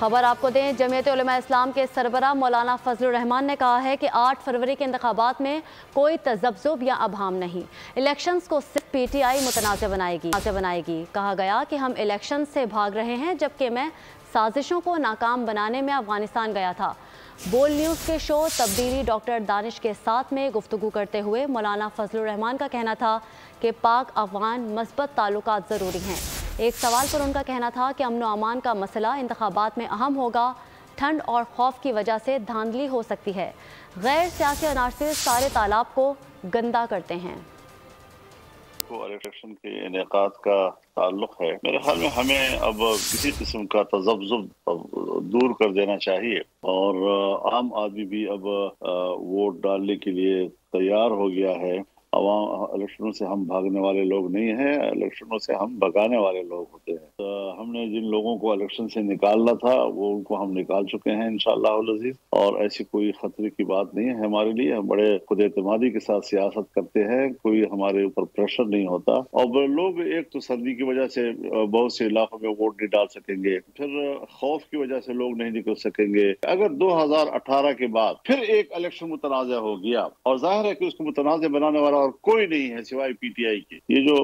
खबर आपको दें, जमीयत उलमा इस्लाम के सरबराह मौलाना फजलुर रहमान ने कहा है कि 8 फरवरी के इंतखाबात में कोई तजब्जुब या अभाम नहीं, इलेक्शंस को सिर्फ PTI मुतनाज़ बनाएगी। कहा गया कि हम इलेक्शन से भाग रहे हैं, जबकि मैं साजिशों को नाकाम बनाने में अफगानिस्तान गया था। बोल न्यूज़ के शो तब्दीली डॉक्टर दानिश के साथ में गुफ्तगू करते हुए मौलाना फजलुर रहमान का कहना था कि पाक अफगान मस्बत ताल्लुकात ज़रूरी हैं। एक सवाल पर उनका कहना था कि अमन व अमान का मसला इंतखाबात में अहम होगा, ठंड और खौफ की वजह से धांधली हो सकती है। गैर सियासी अनासर सारे तालाब को गंदा करते हैं। इलेक्शन के इनेकाद का ताल्लुक है, मेरे ख्याल में हमें अब किसी किस्म का तजब्जुब दूर कर देना चाहिए और आम आदमी भी अब वोट डालने के लिए तैयार हो गया है। इलेक्शनों से हम भागने वाले लोग नहीं हैं, इलेक्शनों से हम भगाने वाले लोग होते हैं। तो हमने जिन लोगों को इलेक्शन से निकालना था वो उनको हम निकाल चुके हैं इंशाअल्लाह अज़ीज़, और ऐसी कोई खतरे की बात नहीं है हमारे लिए। हम बड़े खुद एतमादी के साथ सियासत करते हैं, कोई हमारे ऊपर प्रेशर नहीं होता। और लोग एक तो सर्दी की वजह से बहुत से इलाकों में वोट नहीं डाल सकेंगे, फिर खौफ की वजह से लोग नहीं निकल सकेंगे। अगर 2018 के बाद फिर एक इलेक्शन मुतनाज़ हो गया, और जाहिर है कि उसको मुतनाज़ बनाने वाला और कोई नहीं है सिवाय PTI के। ये जो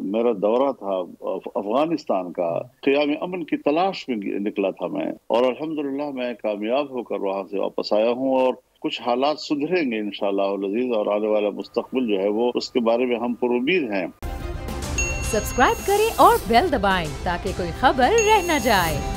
मेरा दौरा था अफगानिस्तान का, क़याम अमन की तलाश में निकला था मैं, और अल्हम्दुलिल्लाह मैं कामयाब होकर वहाँ से वापस आया हूँ। और कुछ हालात सुधरेंगे इंशाअल्लाह अज़ीज़, और आने वाला मुस्तक़बिल जो है वो उसके बारे में हम पुरुमीद हैं। सब्सक्राइब करें और बेल दबाएं ताकि कोई खबर रह न जाए।